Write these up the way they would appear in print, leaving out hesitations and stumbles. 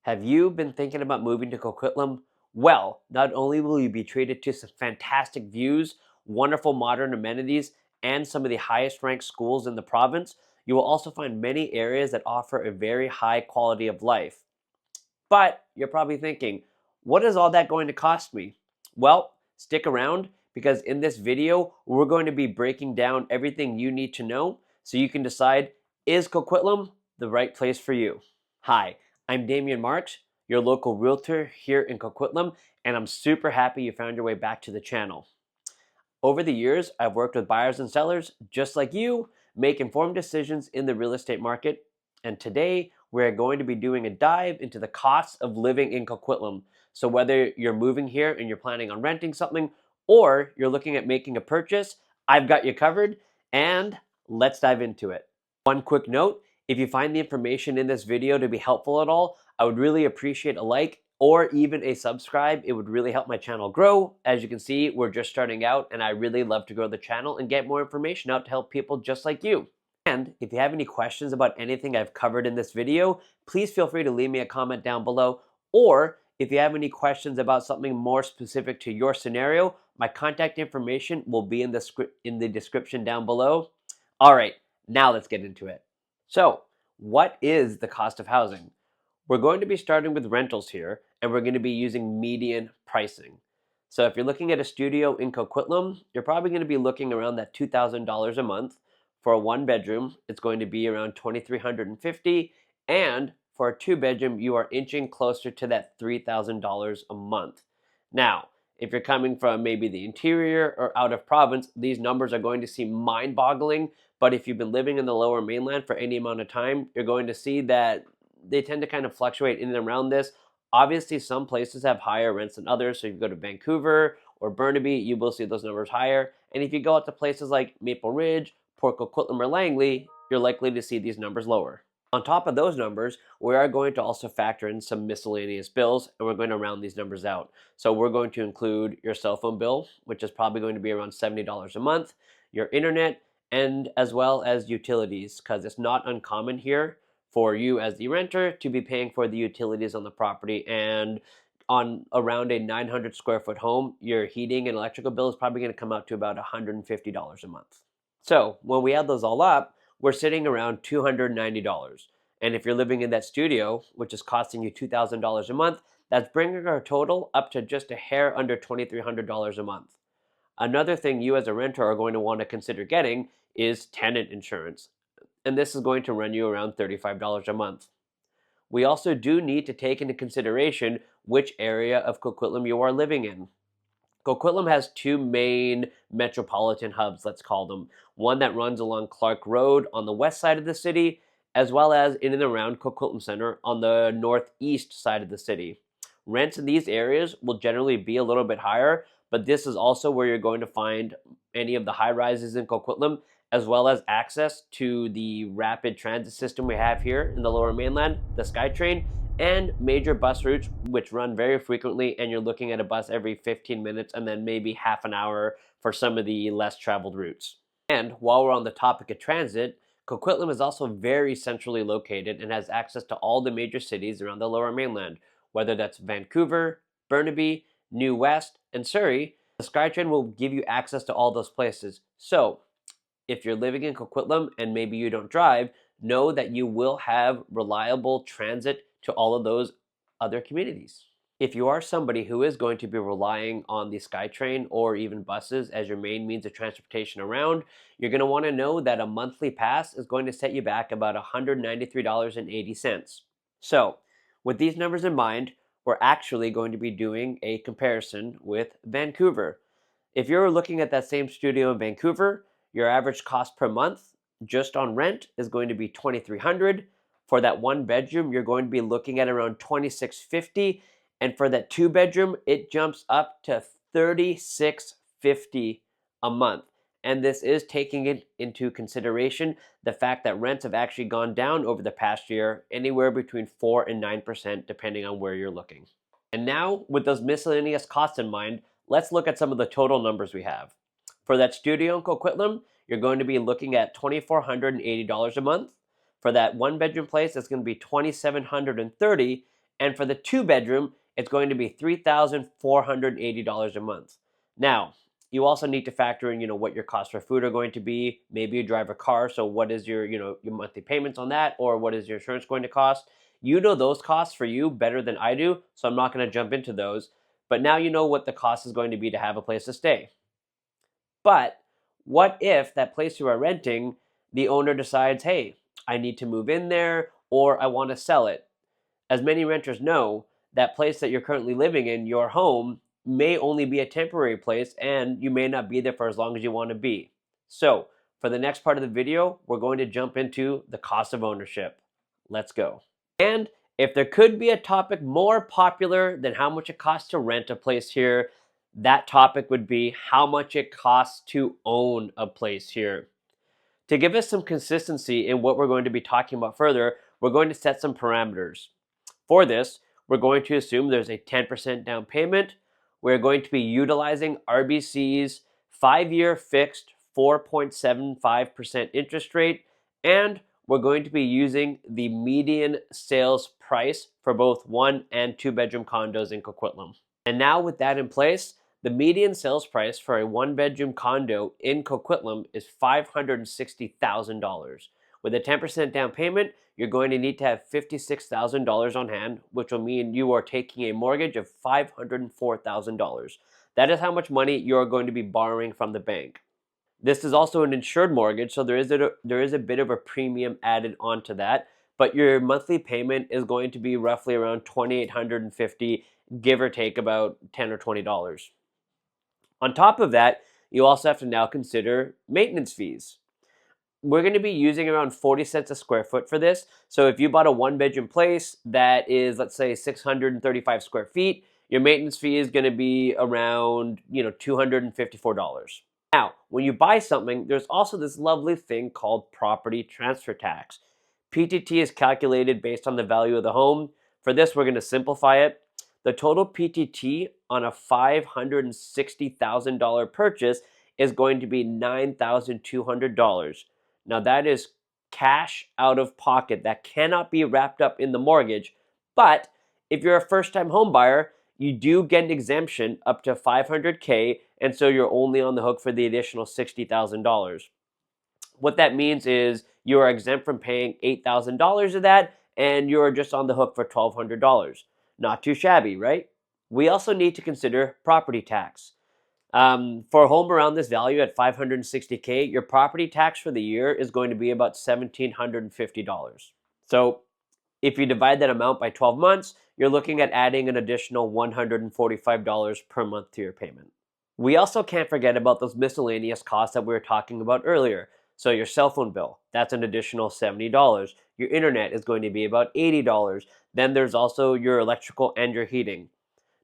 Have you been thinking about moving to Coquitlam? Well, not only will you be treated to some fantastic views, wonderful modern amenities, and some of the highest ranked schools in the province, you will also find many areas that offer a very high quality of life. But you're probably thinking, what is all that going to cost me? Well, stick around because in this video, we're going to be breaking down everything you need to know so you can decide, is Coquitlam the right place for you? Hi, I'm Damian Marks, your local realtor here in Coquitlam, and I'm super happy you found your way back to the channel. Over the years, I've worked with buyers and sellers just like you, make informed decisions in the real estate market. And today, we're going to be doing a dive into the costs of living in Coquitlam. So whether you're moving here and you're planning on renting something, or you're looking at making a purchase, I've got you covered, and let's dive into it. One quick note, if you find the information in this video to be helpful at all, I would really appreciate a like or even a subscribe. It would really help my channel grow. As you can see, we're just starting out and I really love to grow the channel and get more information out to help people just like you. And if you have any questions about anything I've covered in this video, please feel free to leave me a comment down below. Or if you have any questions about something more specific to your scenario, my contact information will be in the description down below. All right, now let's get into it. So, what is the cost of housing? We're going to be starting with rentals here, and we're going to be using median pricing. So if you're looking at a studio in Coquitlam, you're probably going to be looking around that $2,000 a month. For a one bedroom, it's going to be around $2,350, and for a two bedroom, you are inching closer to that $3,000 a month. Now, if you're coming from maybe the interior or out of province, these numbers are going to seem mind-boggling, but if you've been living in the lower mainland for any amount of time, you're going to see that they tend to kind of fluctuate in and around this. Obviously, some places have higher rents than others. So if you go to Vancouver or Burnaby, you will see those numbers higher. And if you go out to places like Maple Ridge, Port Coquitlam, or Langley, you're likely to see these numbers lower. On top of those numbers, we are going to also factor in some miscellaneous bills, and we're going to round these numbers out. So we're going to include your cell phone bill, which is probably going to be around $70 a month, your internet, and as well as utilities, because it's not uncommon here for you as the renter to be paying for the utilities on the property. And on around a 900 square foot home, your heating and electrical bill is probably going to come out to about $150 a month. So when we add those all up, we're sitting around $290. And if you're living in that studio, which is costing you $2,000 a month, that's bringing our total up to just a hair under $2,300 a month. Another thing you as a renter are going to want to consider getting is tenant insurance, and this is going to run you around $35 a month. We also do need to take into consideration which area of Coquitlam you are living in. Coquitlam has two main metropolitan hubs, let's call them. One that runs along Clark Road on the west side of the city, as well as in and around Coquitlam Center on the northeast side of the city. Rents in these areas will generally be a little bit higher, but this is also where you're going to find any of the high rises in Coquitlam, as well as access to the rapid transit system we have here in the lower mainland, the SkyTrain, and major bus routes which run very frequently, and you're looking at a bus every 15 minutes and then maybe half an hour for some of the less traveled routes. And while we're on the topic of transit, Coquitlam is also very centrally located and has access to all the major cities around the lower mainland, whether that's Vancouver, Burnaby, New West, and Surrey. The SkyTrain will give you access to all those places. So if you're living in Coquitlam and maybe you don't drive, know that you will have reliable transit to all of those other communities. If you are somebody who is going to be relying on the SkyTrain or even buses as your main means of transportation around, you're going to want to know that a monthly pass is going to set you back about $193.80. So, with these numbers in mind, we're actually going to be doing a comparison with Vancouver. If you're looking at that same studio in Vancouver, your average cost per month just on rent is going to be $2,300. For that one bedroom, you're going to be looking at around $2,650, and for that two bedroom, it jumps up to $3,650 a month. And this is taking into consideration the fact that rents have actually gone down over the past year, anywhere between 4 and 9% depending on where you're looking. And now, with those miscellaneous costs in mind, let's look at some of the total numbers we have. For that studio in Coquitlam, you're going to be looking at $2,480 a month. For that one bedroom place, it's going to be $2,730. And for the 2-bedroom, it's going to be $3,480 a month. Now, you also need to factor in, what your costs for food are going to be. Maybe you drive a car, so what is your, your monthly payments on that, or what is your insurance going to cost? You know those costs for you better than I do, so I'm not going to jump into those. But now you know what the cost is going to be to have a place to stay. But what if that place you are renting, the owner decides, hey, I need to move in there or I want to sell it? As many renters know, that place that you're currently living in, your home, may only be a temporary place and you may not be there for as long as you want to be. So, for the next part of the video, we're going to jump into the cost of ownership. Let's go. And if there could be a topic more popular than how much it costs to rent a place here, that topic would be how much it costs to own a place here. To give us some consistency in what we're going to be talking about further, we're going to set some parameters. For this, we're going to assume there's a 10% down payment. We're going to be utilizing RBC's 5-year fixed 4.75% interest rate, and we're going to be using the median sales price for both 1 and 2-bedroom condos in Coquitlam. And now with that in place, the median sales price for a 1-bedroom condo in Coquitlam is $560,000. With a 10% down payment, you're going to need to have $56,000 on hand, which will mean you are taking a mortgage of $504,000. That is how much money you're going to be borrowing from the bank. This is also an insured mortgage, so there is a bit of a premium added onto that, but your monthly payment is going to be roughly around $2,850, give or take about $10 or $20. On top of that, you also have to now consider maintenance fees. We're going to be using around 40 cents a square foot for this. So if you bought a 1-bedroom place that is, let's say, 635 square feet, your maintenance fee is going to be around, $254. Now, when you buy something, there's also this lovely thing called property transfer tax. PTT is calculated based on the value of the home. For this, we're going to simplify it. The total PTT on a $560,000 purchase is going to be $9,200. Now, that is cash out of pocket. That cannot be wrapped up in the mortgage. But if you're a first-time home buyer, you do get an exemption up to $500K, and so you're only on the hook for the additional $60,000. What that means is you are exempt from paying $8,000 of that, and you're just on the hook for $1,200. Not too shabby, right? We also need to consider property tax. For a home around this value at $560K, your property tax for the year is going to be about $1,750. So if you divide that amount by 12 months, you're looking at adding an additional $145 per month to your payment. We also can't forget about those miscellaneous costs that we were talking about earlier. So your cell phone bill, that's an additional $70. Your internet is going to be about $80. Then there's also your electrical and your heating.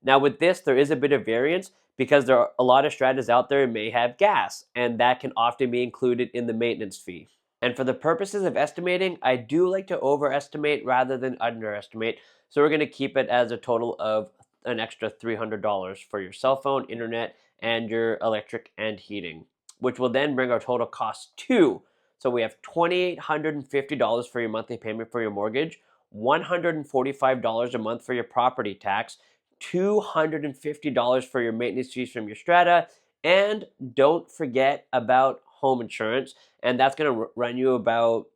Now with this, there is a bit of variance because there are a lot of stratas out there may have gas, and that can often be included in the maintenance fee. And for the purposes of estimating, I do like to overestimate rather than underestimate. So we're going to keep it as a total of an extra $300 for your cell phone, internet, and your electric and heating, which will then bring our total cost to. So we have $2,850 for your monthly payment for your mortgage, $145 a month for your property tax, $250 for your maintenance fees from your strata, and don't forget about home insurance, and that's going to run you about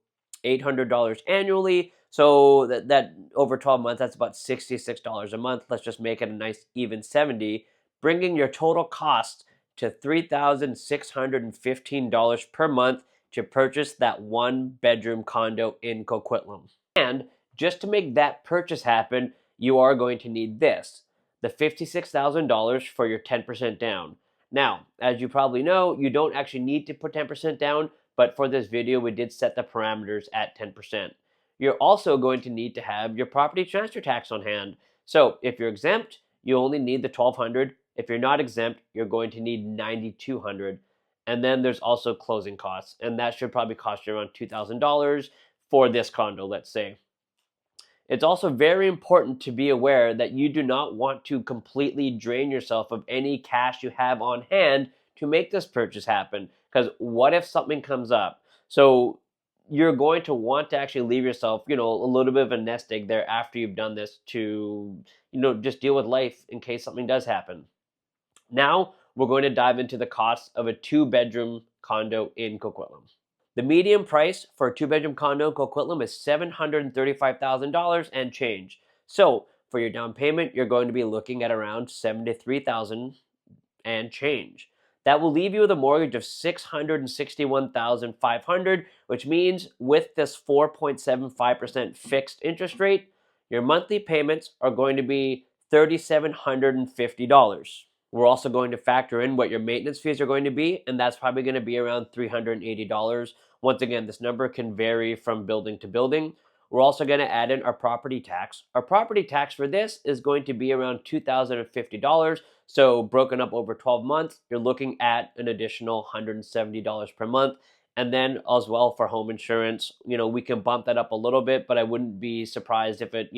$800 annually. So that over 12 months, that's about $66 a month. Let's just make it a nice even 70, bringing your total cost to $3,615 per month to purchase that 1-bedroom condo in Coquitlam. And just to make that purchase happen, you are going to need this, the $56,000 for your 10% down. Now, as you probably know, you don't actually need to put 10% down, but for this video, we did set the parameters at 10%. You're also going to need to have your property transfer tax on hand. So if you're exempt, you only need the $1,200. If you're not exempt, you're going to need $9,200. And then there's also closing costs, and that should probably cost you around $2,000 for this condo, let's say. It's also very important to be aware that you do not want to completely drain yourself of any cash you have on hand to make this purchase happen. Because what if something comes up? So you're going to want to actually leave yourself, a little bit of a nest egg there after you've done this to, just deal with life in case something does happen. Now, we're going to dive into the cost of a 2-bedroom condo in Coquitlam. The median price for a 2-bedroom condo in Coquitlam is $735,000 and change. So, for your down payment, you're going to be looking at around $73,000 and change. That will leave you with a mortgage of $661,500, which means with this 4.75% fixed interest rate, your monthly payments are going to be $3,750. We're also going to factor in what your maintenance fees are going to be, and that's probably going to be around $380. Once again, this number can vary from building to building. We're also going to add in our property tax. Our property tax for this is going to be around $2,050. So broken up over 12 months, you're looking at an additional $170 per month. And then as well for home insurance, we can bump that up a little bit, but I wouldn't be surprised if it,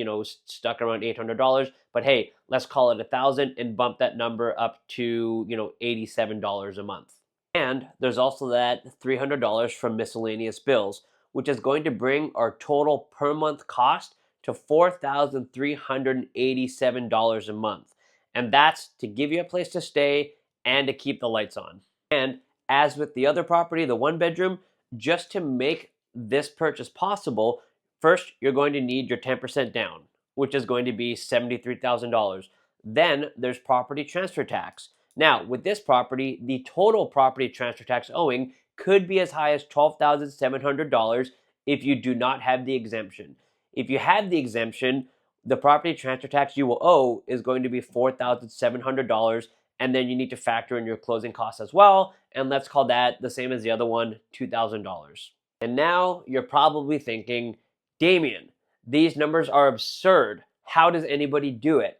stuck around $800. But hey, let's call it 1,000 and bump that number up to, $87 a month. And there's also that $300 from miscellaneous bills, which is going to bring our total per month cost to $4,387 a month. And that's to give you a place to stay and to keep the lights on. And as with the other property, the 1-bedroom, just to make this purchase possible, first you're going to need your 10% down, which is going to be $73,000. Then there's property transfer tax. Now, with this property, the total property transfer tax owing could be as high as $12,700 if you do not have the exemption. If you have the exemption, the property transfer tax you will owe is going to be $4,700, and then you need to factor in your closing costs as well, and let's call that the same as the other one, $2,000. And now you're probably thinking, Damien, these numbers are absurd. How does anybody do it?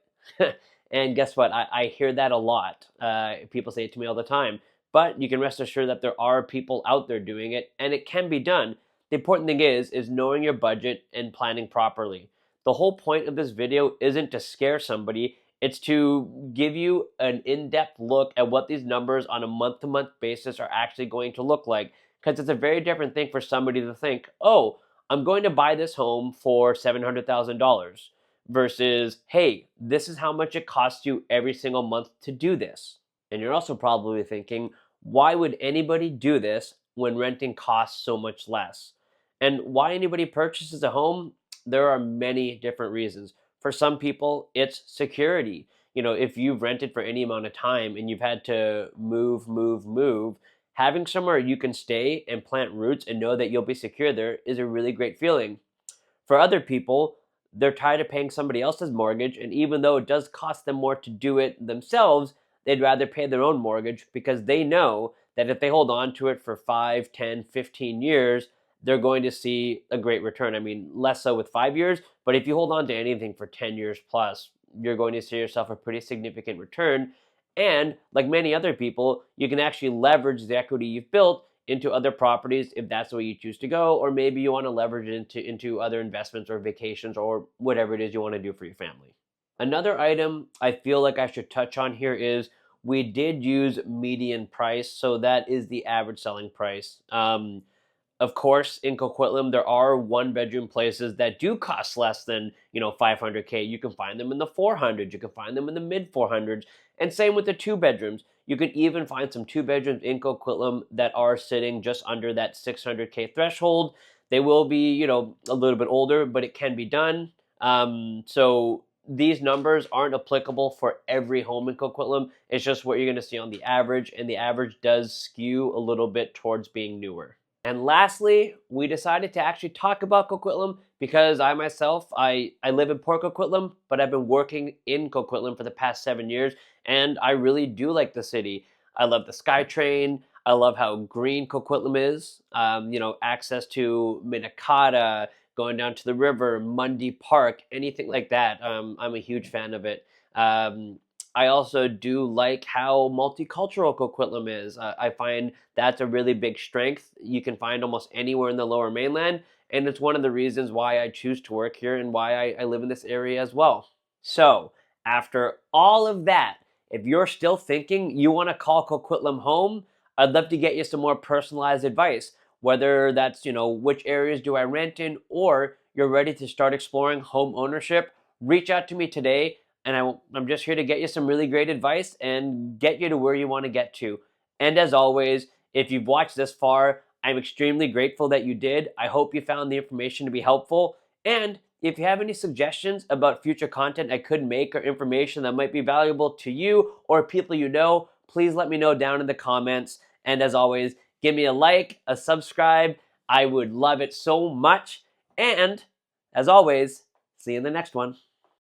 And guess what? I hear that a lot. People say it to me all the time. But you can rest assured that there are people out there doing it, and it can be done. The important thing is knowing your budget and planning properly. The whole point of this video isn't to scare somebody. It's to give you an in-depth look at what these numbers on a month-to-month basis are actually going to look like. Because it's a very different thing for somebody to think, oh, I'm going to buy this home for $700,000 versus, hey, this is how much it costs you every single month to do this. And you're also probably thinking, why would anybody do this when renting costs so much less? And why anybody purchases a home? There are many different reasons. For some people, it's security. If you've rented for any amount of time and you've had to move, having somewhere you can stay and plant roots and know that you'll be secure there is a really great feeling. For other people, they're tired of paying somebody else's mortgage, and even though it does cost them more to do it themselves, they'd rather pay their own mortgage because they know that if they hold on to it for 5, 10, 15 years, they're going to see a great return. I mean, less so with 5 years, but if you hold on to anything for 10 years plus, you're going to see yourself a pretty significant return. And like many other people, you can actually leverage the equity you've built into other properties if that's the way you choose to go, or maybe you want to leverage it into other investments or vacations or whatever it is you want to do for your family. Another item I feel like I should touch on here is we did use median price, so that is the average selling price. Of course, in Coquitlam, there are 1-bedroom places that do cost less than, $500K. You can find them in the 400s. You can find them in the mid 400s. And same with the 2-bedrooms. You can even find some 2-bedrooms in Coquitlam that are sitting just under that $600K threshold. They will be, a little bit older, but it can be done. So these numbers aren't applicable for every home in Coquitlam. It's just what you're going to see on the average, and the average does skew a little bit towards being newer. And lastly, we decided to actually talk about Coquitlam because I myself, I live in Port Coquitlam, but I've been working in Coquitlam for the past 7 years, and I really do like the city. I love the SkyTrain. I love how green Coquitlam is. Access to Minnetonka, going down to the river, Mundy Park, anything like that. I'm a huge fan of it. I also do like how multicultural Coquitlam is. I find that's a really big strength. You can find almost anywhere in the Lower Mainland, and it's one of the reasons why I choose to work here and why I live in this area as well. So, after all of that, if you're still thinking you want to call Coquitlam home, I'd love to get you some more personalized advice. whether that's, which areas do I rent in, or you're ready to start exploring home ownership, reach out to me today. And I'm just here to get you some really great advice and get you to where you want to get to. And as always, if you've watched this far, I'm extremely grateful that you did. I hope you found the information to be helpful. And if you have any suggestions about future content I could make or information that might be valuable to you or people you know, please let me know down in the comments. And as always, give me a like, a subscribe. I would love it so much. And as always, see you in the next one.